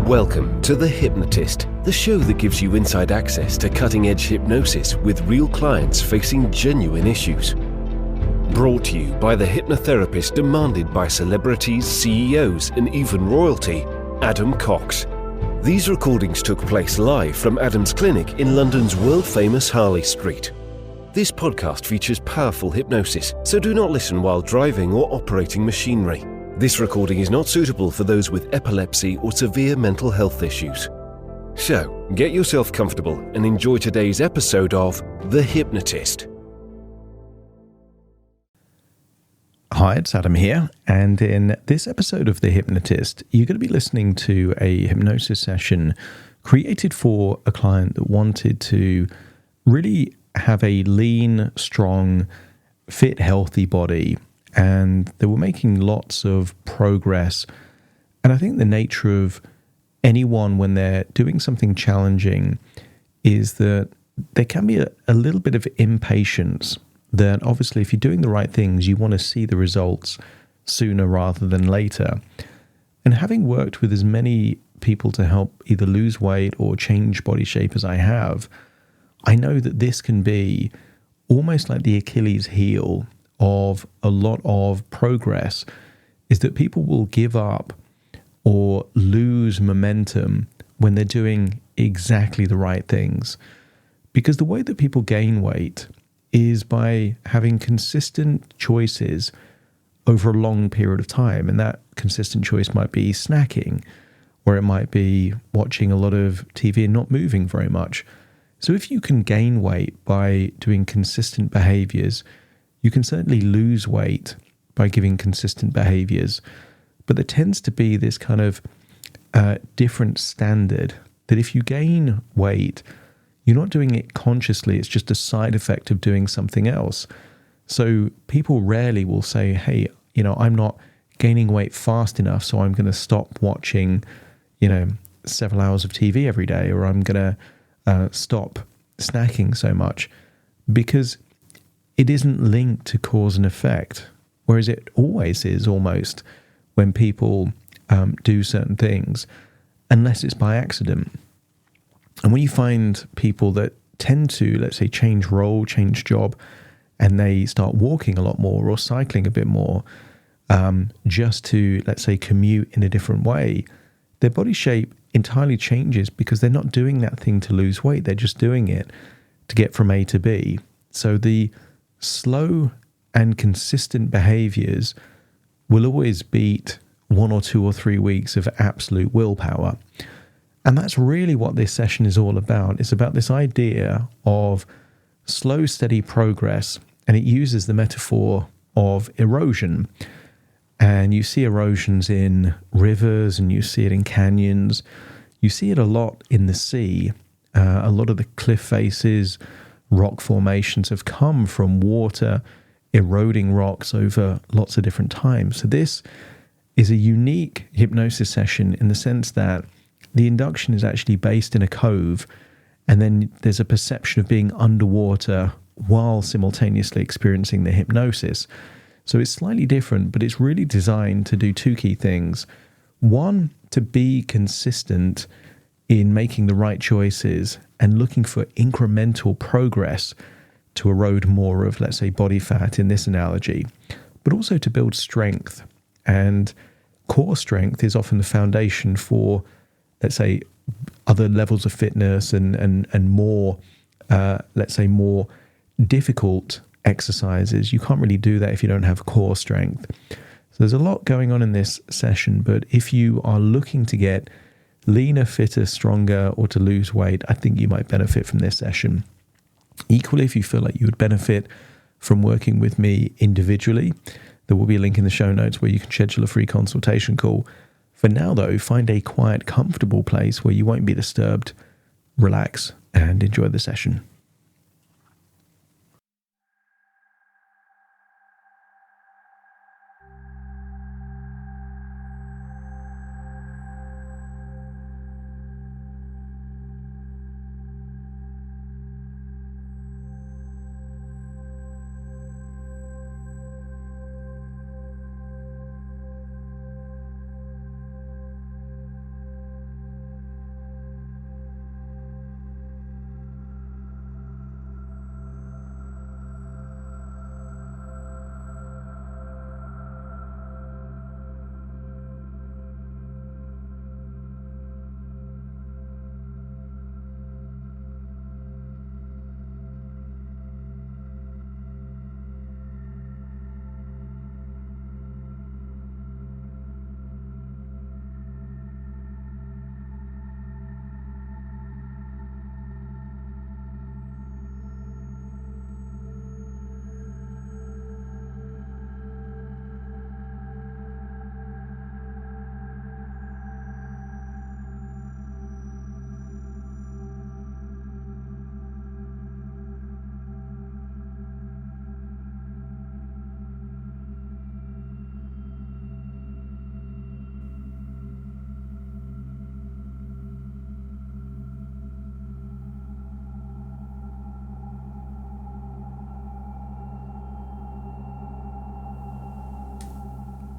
Welcome to The Hypnotist, the show that gives you inside access to cutting-edge hypnosis with real clients facing genuine issues. Brought to you by the hypnotherapist demanded by celebrities, CEOs, and even royalty, Adam Cox. These recordings took place live from Adam's clinic in London's world-famous Harley Street. This podcast features powerful hypnosis, so do not listen while driving or operating machinery. This recording is not suitable for those with epilepsy or severe mental health issues. So, get yourself comfortable and enjoy today's episode of The Hypnotist. Hi, it's Adam here, and in this episode of The Hypnotist, you're going to be listening to a hypnosis session created for a client that wanted to really have a lean, strong, fit, healthy body, and they were making lots of progress. And I think the nature of anyone when they're doing something challenging is that there can be a little bit of impatience. That obviously if you're doing the right things, you want to see the results sooner rather than later. And having worked with as many people to help either lose weight or change body shape as I have, I know that this can be almost like the Achilles heel of a lot of progress, is that people will give up or lose momentum when they're doing exactly the right things. Because the way that people gain weight is by having consistent choices over a long period of time. And that consistent choice might be snacking, or it might be watching a lot of TV and not moving very much. So if you can gain weight by doing consistent behaviors, you can certainly lose weight by giving consistent behaviors. But there tends to be this kind of different standard that if you gain weight, you're not doing it consciously. It's just a side effect of doing something else. So people rarely will say, hey, I'm not gaining weight fast enough, so I'm going to stop watching, several hours of TV every day, or I'm going to stop snacking so much, because it isn't linked to cause and effect, whereas it always is almost when people do certain things, unless it's by accident. And when you find people that tend to, let's say, change role, change job, and they start walking a lot more or cycling a bit more, just to, let's say, commute in a different way, their body shape entirely changes because they're not doing that thing to lose weight. They're just doing it to get from A to B. So the slow and consistent behaviors will always beat 1 or 2 or 3 weeks of absolute willpower. And that's really what this session is all about. It's about this idea of slow, steady progress, and it uses the metaphor of erosion. And you see erosions in rivers, and you see it in canyons. You see it a lot in the sea. A lot of the cliff faces, rock formations have come from water eroding rocks over lots of different times. So this is a unique hypnosis session in the sense that the induction is actually based in a cove, and then there's a perception of being underwater while simultaneously experiencing the hypnosis. So it's slightly different, but it's really designed to do 2 key things. One, to be consistent in making the right choices and looking for incremental progress to erode more of, let's say, body fat in this analogy, but also to build strength. And core strength is often the foundation for, let's say, other levels of fitness and more, let's say, more difficult exercises. You can't really do that if you don't have core strength. So there's a lot going on in this session, but if you are looking to get leaner, fitter, stronger, or to lose weight, I think you might benefit from this session. Equally, if you feel like you would benefit from working with me individually, there will be a link in the show notes where you can schedule a free consultation call. For now, though, find a quiet, comfortable place where you won't be disturbed, relax, and enjoy the session.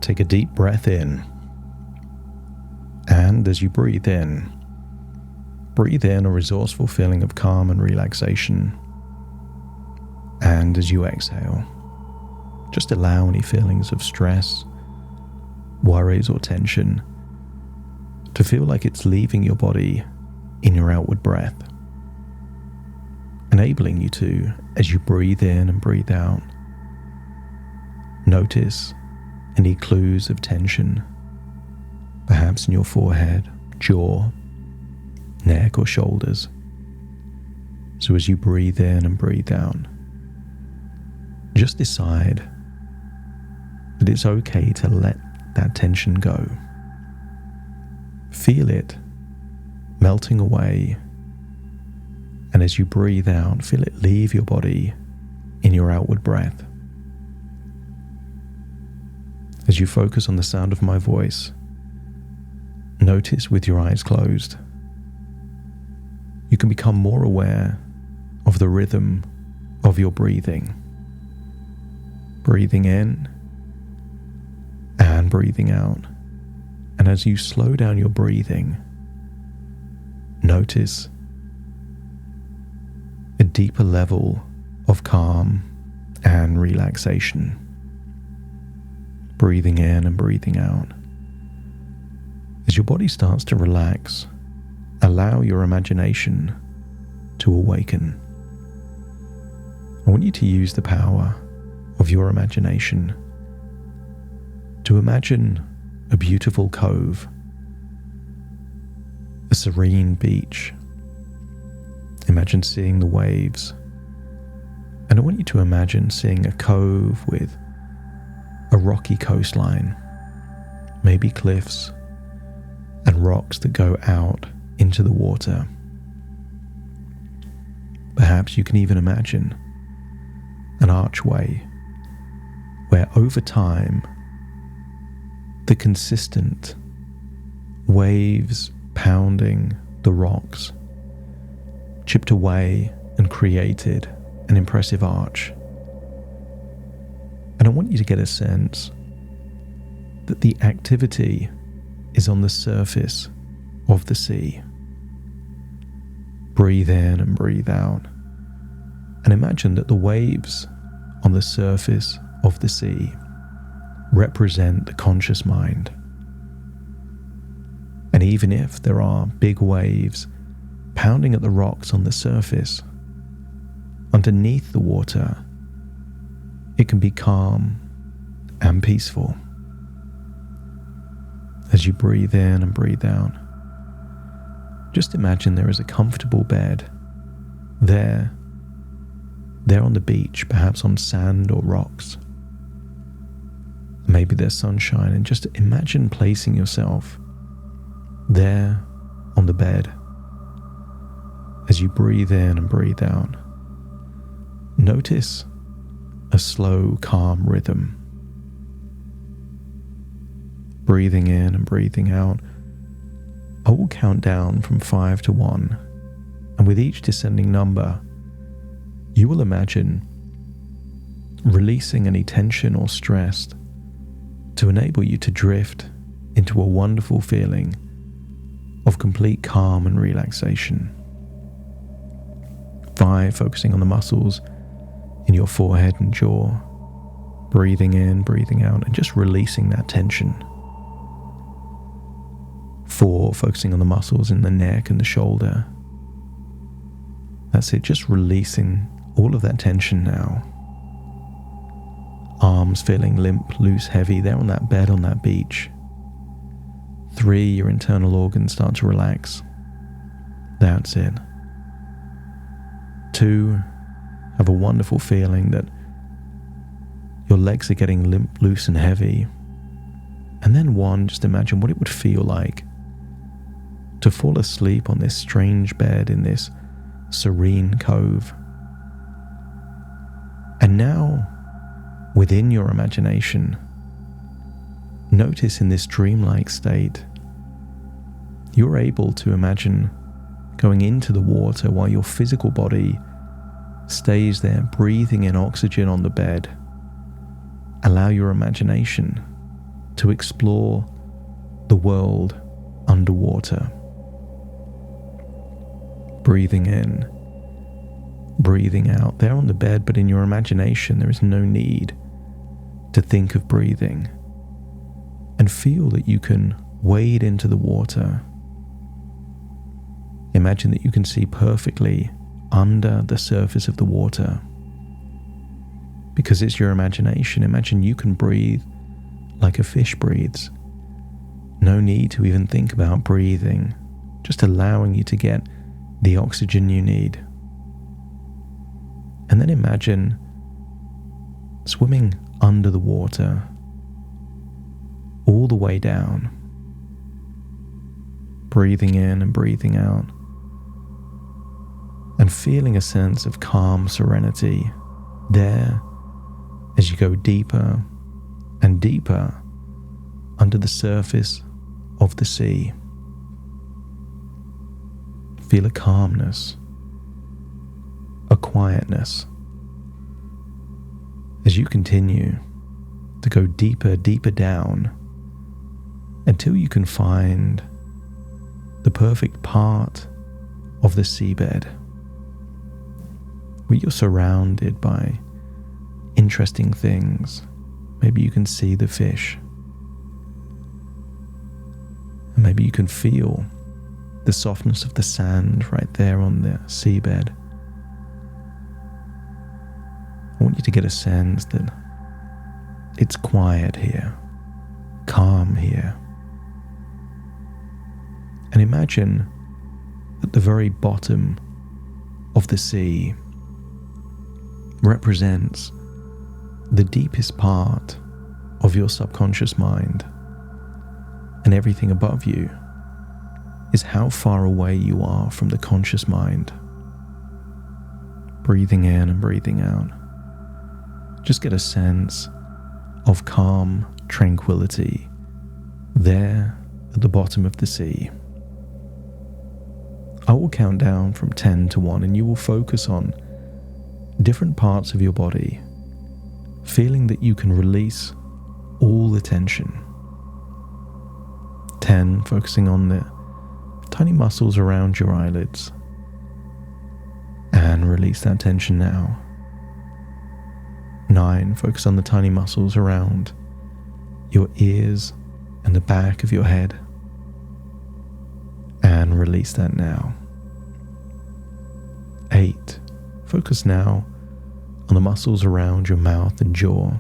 Take a deep breath in. And as you breathe in a resourceful feeling of calm and relaxation. And as you exhale, just allow any feelings of stress, worries, or tension to feel like it's leaving your body in your outward breath, enabling you to, as you breathe in and breathe out, notice any clues of tension, perhaps in your forehead, jaw, neck, or shoulders. So as you breathe in and breathe out, just decide that it's okay to let that tension go. Feel it melting away, and as you breathe out, feel it leave your body in your outward breath. As you focus on the sound of my voice, notice with your eyes closed, you can become more aware of the rhythm of your breathing. Breathing in and breathing out. And as you slow down your breathing, notice a deeper level of calm and relaxation. Breathing in and breathing out. As your body starts to relax, allow your imagination to awaken. I want you to use the power of your imagination to imagine a beautiful cove, a serene beach. Imagine seeing the waves, and I want you to imagine seeing a cove with a rocky coastline, maybe cliffs and rocks that go out into the water. Perhaps you can even imagine an archway where over time the consistent waves pounding the rocks chipped away and created an impressive arch. And I want you to get a sense that the activity is on the surface of the sea. Breathe in and breathe out, and imagine that the waves on the surface of the sea represent the conscious mind. And even if there are big waves pounding at the rocks on the surface, underneath the water, it can be calm and peaceful. As you breathe in and breathe out, just imagine there is a comfortable bed there on the beach, perhaps on sand or rocks. Maybe there's sunshine, and just imagine placing yourself there on the bed. As you breathe in and breathe out, notice a slow, calm rhythm. Breathing in and breathing out, I will count down from 5 to 1, and with each descending number, you will imagine releasing any tension or stress to enable you to drift into a wonderful feeling of complete calm and relaxation. 5, focusing on the muscles in your forehead and jaw, breathing in, breathing out, and just releasing that tension. 4, focusing on the muscles in the neck and the shoulder. That's it, just releasing all of that tension now. Arms feeling limp, loose, heavy, there on that bed on that beach. 3, your internal organs start to relax. That's it. 2, have a wonderful feeling that your legs are getting limp, loose, and heavy. And then 1, just imagine what it would feel like to fall asleep on this strange bed in this serene cove. And now, within your imagination, notice in this dreamlike state, you're able to imagine going into the water while your physical body stays there, breathing in oxygen on the bed. Allow your imagination to explore the world underwater. Breathing in, breathing out. There on the bed, but in your imagination, there is no need to think of breathing. And feel that you can wade into the water. Imagine that you can see perfectly under the surface of the water. Because it's your imagination, imagine you can breathe like a fish breathes. No need to even think about breathing, just allowing you to get the oxygen you need. And then imagine swimming under the water, all the way down, breathing in and breathing out, and feeling a sense of calm serenity there as you go deeper and deeper under the surface of the sea. Feel a calmness, a quietness, as you continue to go deeper, deeper down until you can find the perfect part of the seabed where you're surrounded by interesting things. Maybe you can see the fish, and maybe you can feel the softness of the sand right there on the seabed. I want you to get a sense that it's quiet here, calm here. And imagine at the very bottom of the sea represents the deepest part of your subconscious mind, and everything above you is how far away you are from the conscious mind. Breathing in and breathing out. Just get a sense of calm tranquility there at the bottom of the sea. I will count down from 10 to 1, and you will focus on different parts of your body, feeling that you can release all the tension. 10, focusing on the tiny muscles around your eyelids, and release that tension now. 9, focus on the tiny muscles around your ears and the back of your head, and release that now. 8, focus now on the muscles around your mouth and jaw.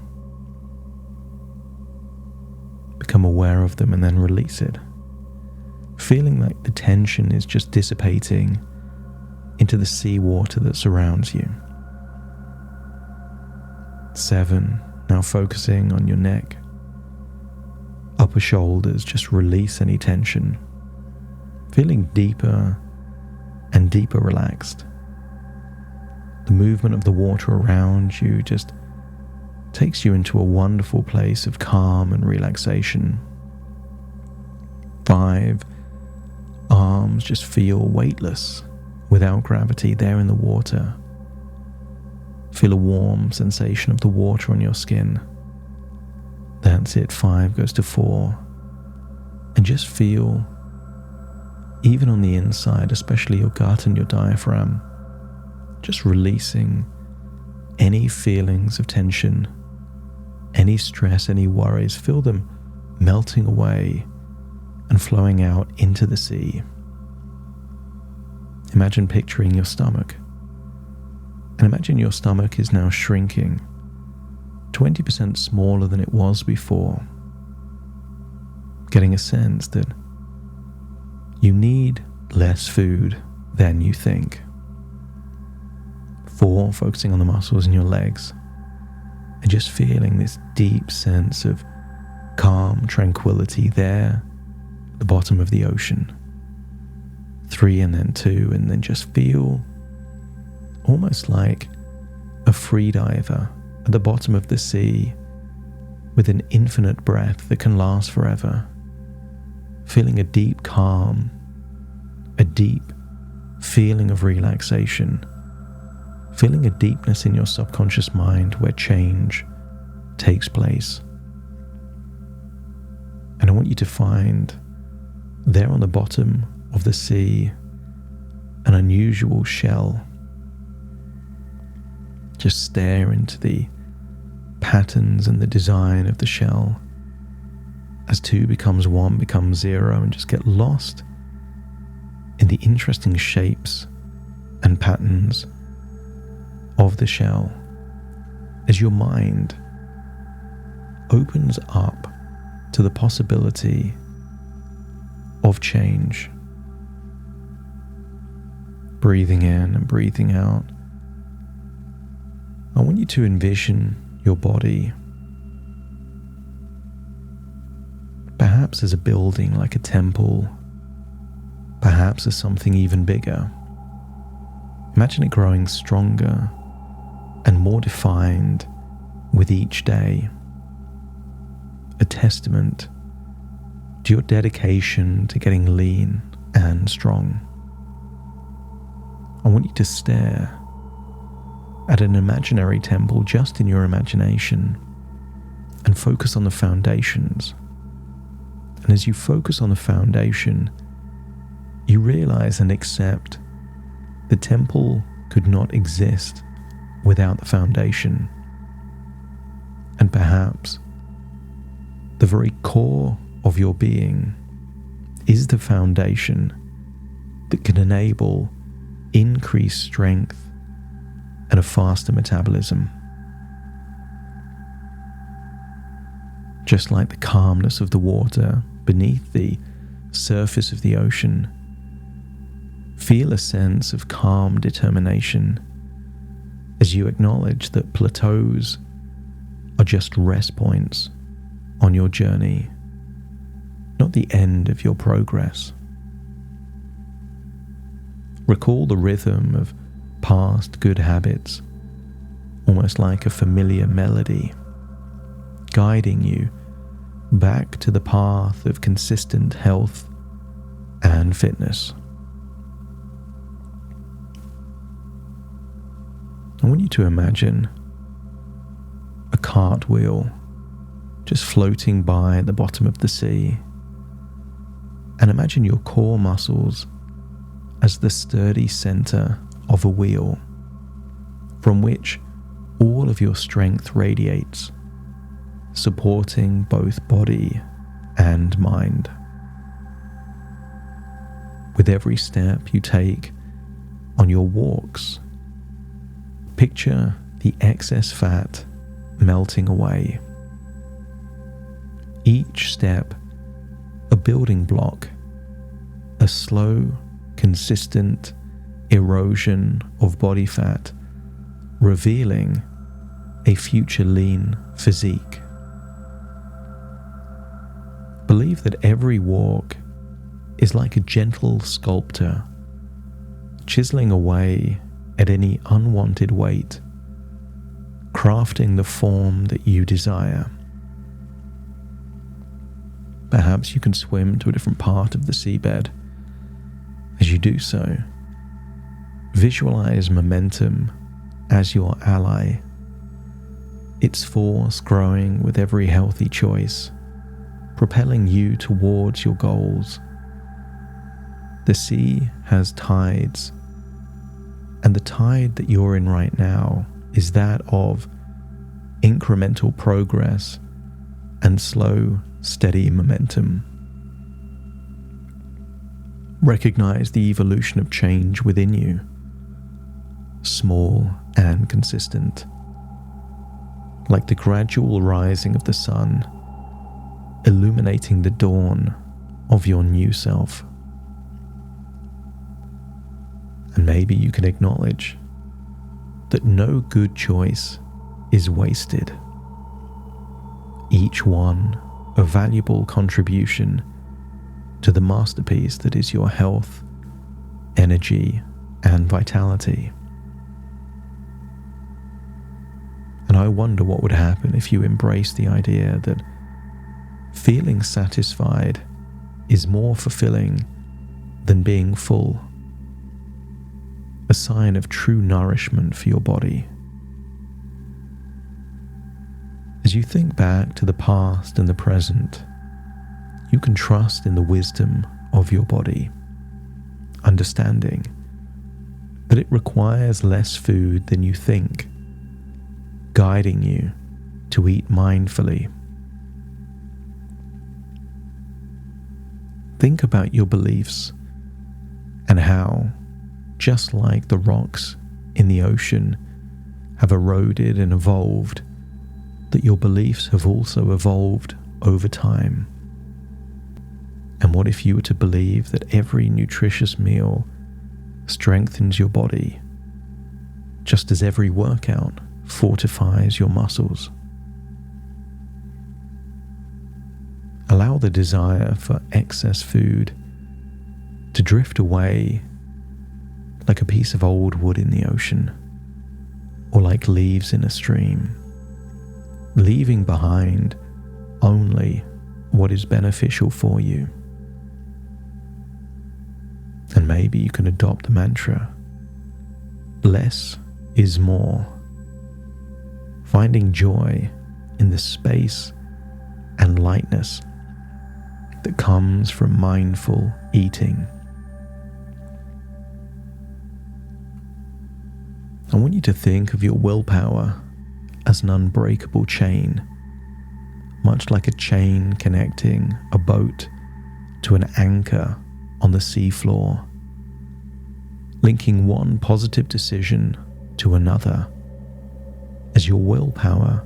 Become aware of them and then release it, feeling like the tension is just dissipating into the seawater that surrounds you. 7, now focusing on your neck, upper shoulders, just release any tension, feeling deeper and deeper relaxed. The movement of the water around you just takes you into a wonderful place of calm and relaxation. 5, arms just feel weightless, without gravity there in the water. Feel a warm sensation of the water on your skin. That's it. 5 goes to 4. And just feel, even on the inside, especially your gut and your diaphragm, just releasing any feelings of tension, any stress, any worries. Feel them melting away and flowing out into the sea. Imagine picturing your stomach. And imagine your stomach is now shrinking, 20% smaller than it was before. Getting a sense that you need less food than you think. 4, focusing on the muscles in your legs and just feeling this deep sense of calm tranquility there at the bottom of the ocean. 3 and then 2, and then just feel almost like a free diver at the bottom of the sea with an infinite breath that can last forever. Feeling a deep calm, a deep feeling of relaxation, feeling a deepness in your subconscious mind where change takes place. And I want you to find there on the bottom of the sea an unusual shell. Just stare into the patterns and the design of the shell as 2 becomes 1 becomes 0, and just get lost in the interesting shapes and patterns of the shell as your mind opens up to the possibility of change. Breathing in and breathing out, I want you to envision your body perhaps as a building like a temple, perhaps as something even bigger. Imagine it growing stronger and more defined with each day, a testament to your dedication to getting lean and strong. I want you to stare at an imaginary temple just in your imagination and focus on the foundations. And as you focus on the foundation, you realize and accept the temple could not exist without the foundation. And perhaps the very core of your being is the foundation that can enable increased strength and a faster metabolism. Just like the calmness of the water beneath the surface of the ocean, feel a sense of calm determination as you acknowledge that plateaus are just rest points on your journey, not the end of your progress. Recall the rhythm of past good habits, almost like a familiar melody, guiding you back to the path of consistent health and fitness. I want you to imagine a cartwheel just floating by at the bottom of the sea, and imagine your core muscles as the sturdy center of a wheel from which all of your strength radiates, supporting both body and mind. With every step you take on your walks, picture the excess fat melting away. Each step a building block, a slow, consistent erosion of body fat, revealing a future lean physique. Believe that every walk is like a gentle sculptor, chiseling away at any unwanted weight, crafting the form that you desire. Perhaps you can swim to a different part of the seabed. As you do so, visualize momentum as your ally, its force growing with every healthy choice, propelling you towards your goals. The sea has tides, and the tide that you're in right now is that of incremental progress and slow, steady momentum. Recognize the evolution of change within you, small and consistent, like the gradual rising of the sun, illuminating the dawn of your new self. And maybe you can acknowledge that no good choice is wasted. Each one a valuable contribution to the masterpiece that is your health, energy, and vitality. And I wonder what would happen if you embrace the idea that feeling satisfied is more fulfilling than being full, a sign of true nourishment for your body. As you think back to the past and the present, you can trust in the wisdom of your body, understanding that it requires less food than you think, guiding you to eat mindfully. Think about your beliefs and how, just like the rocks in the ocean have eroded and evolved, that your beliefs have also evolved over time. And what if you were to believe that every nutritious meal strengthens your body, just as every workout fortifies your muscles? Allow the desire for excess food to drift away like a piece of old wood in the ocean, or like leaves in a stream, leaving behind only what is beneficial for you. And maybe you can adopt the mantra, less is more, finding joy in the space and lightness that comes from mindful eating. I want you to think of your willpower as an unbreakable chain, much like a chain connecting a boat to an anchor on the seafloor, linking one positive decision to another, as your willpower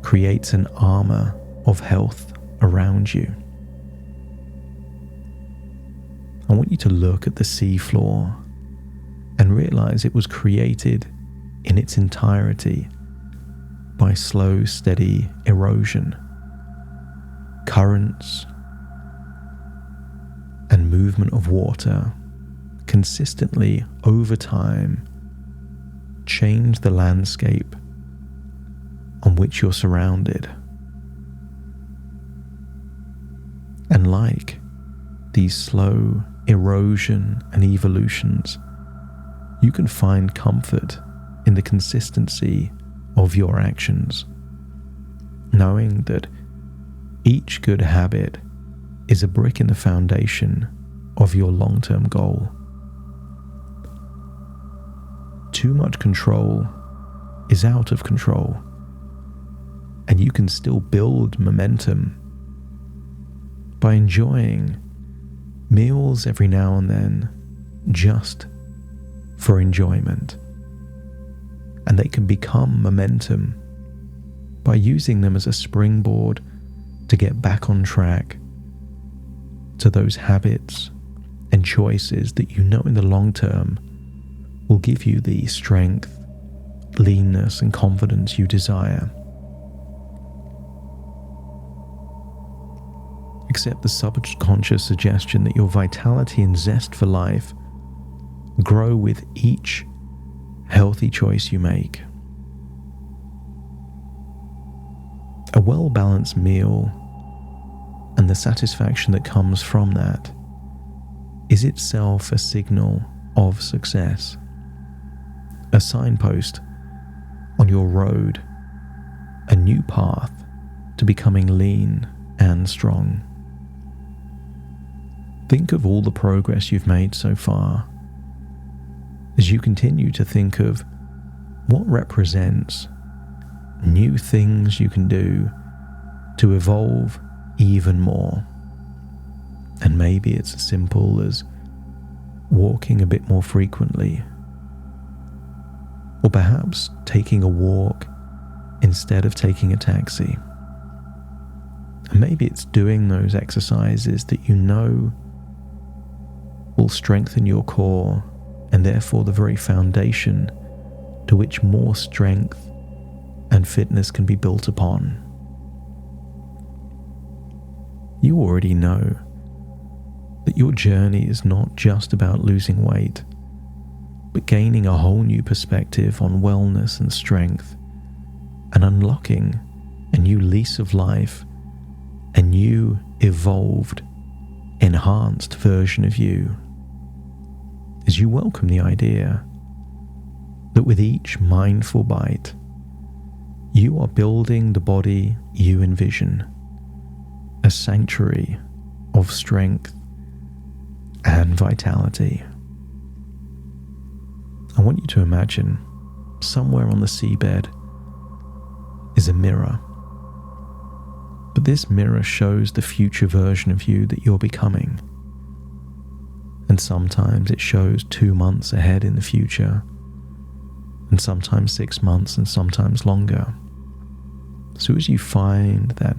creates an armor of health around you. I want you to look at the seafloor and realize it was created in its entirety by slow, steady erosion, currents, and movement of water consistently over time change the landscape on which you're surrounded. And like these slow erosion and evolutions, you can find comfort in the consistency of your actions, knowing that each good habit is a brick in the foundation of your long-term goal. Too much control is out of control, and you can still build momentum by enjoying meals every now and then just for enjoyment. And they can become momentum by using them as a springboard to get back on track to those habits and choices that you know in the long term will give you the strength, leanness, and confidence you desire. Accept the subconscious suggestion that your vitality and zest for life grow with each healthy choice you make. A well-balanced meal and the satisfaction that comes from that is itself a signal of success, a signpost on your road, a new path to becoming lean and strong. Think of all the progress you've made so far as you continue to think of what represents new things you can do to evolve even more. And maybe it's as simple as walking a bit more frequently, or perhaps taking a walk instead of taking a taxi. And maybe it's doing those exercises that you know will strengthen your core and therefore the very foundation to which more strength and fitness can be built upon. You already know that your journey is not just about losing weight, but gaining a whole new perspective on wellness and strength, and unlocking a new lease of life, a new, evolved, enhanced version of you, as you welcome the idea that with each mindful bite, you are building the body you envision, a sanctuary of strength and vitality. I want you to imagine somewhere on the seabed is a mirror. But this mirror shows the future version of you that you're becoming. And sometimes it shows 2 months ahead in the future, and sometimes 6 months, and sometimes longer. So as you find that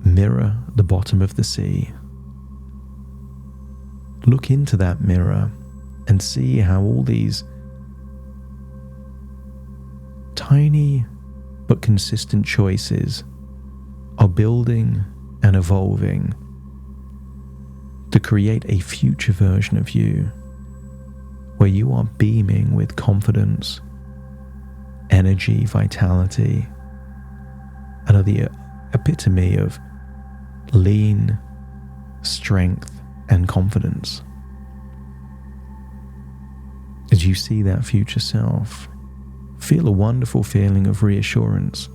mirror at the bottom of the sea, look into that mirror and see how all these tiny but consistent choices are building and evolving to create a future version of you where you are beaming with confidence, energy, vitality, and are the epitome of lean strength and confidence. As you see that future self, feel a wonderful feeling of reassurance.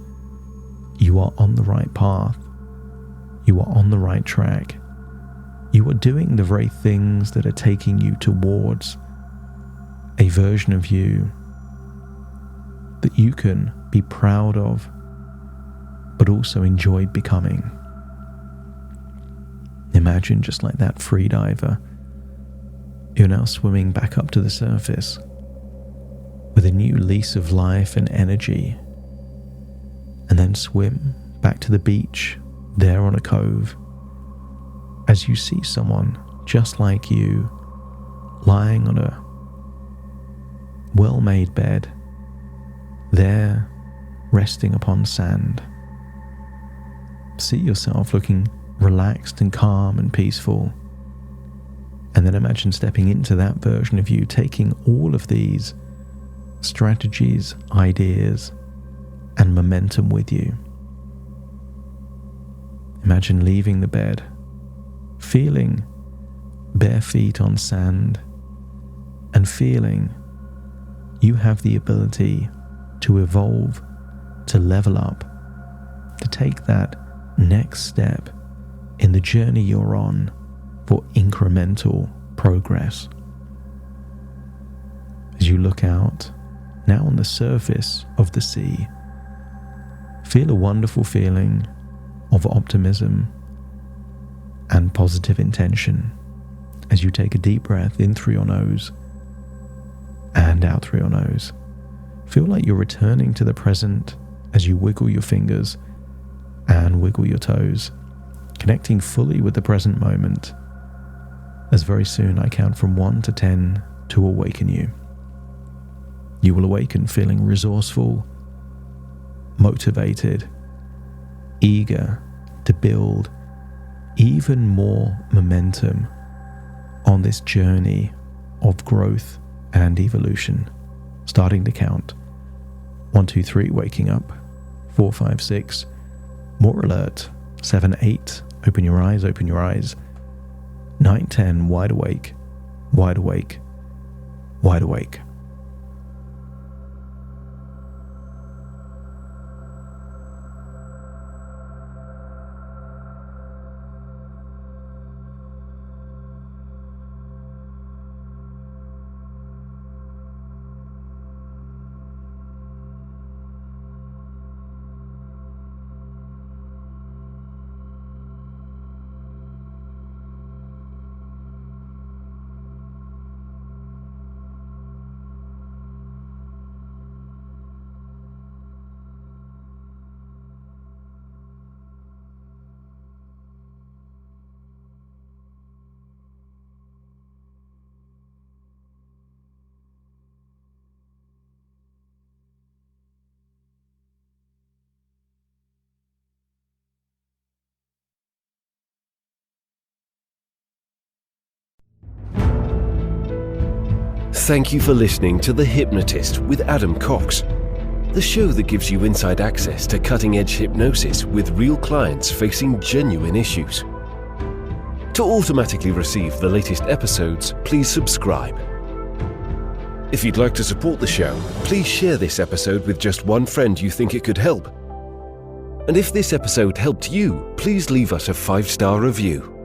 You are on the right path. You are on the right track. You are doing the very things that are taking you towards a version of you that you can be proud of, but also enjoy becoming. Imagine, just like that free diver, you're now swimming back up to the surface with a new lease of life and energy, and then swim back to the beach there on a cove as you see someone just like you lying on a well-made bed there, resting upon sand. See yourself looking relaxed and calm and peaceful, and then imagine stepping into that version of you, taking all of these strategies, ideas, and momentum with you. Imagine leaving the bed, feeling bare feet on sand, and feeling you have the ability to evolve, to level up, to take that next step in the journey you're on for incremental progress. As you look out, now on the surface of the sea, feel a wonderful feeling of optimism and positive intention as you take a deep breath in through your nose and out through your nose. Feel like you're returning to the present as you wiggle your fingers and wiggle your toes, connecting fully with the present moment, as very soon I count from 1 to 10 to awaken you. You will awaken feeling resourceful, motivated, eager to build even more momentum on this journey of growth and evolution. Starting to count. 1, 2, 3, waking up. 4, 5, 6, more alert. 7, 8, open your eyes, open your eyes. 9, 10, wide awake, wide awake, wide awake. Thank you for listening to The Hypnotist with Adam Cox, the show that gives you inside access to cutting-edge hypnosis with real clients facing genuine issues. To automatically receive the latest episodes, please subscribe. If you'd like to support the show, please share this episode with just one friend you think it could help. And if this episode helped you, please leave us a 5-star review.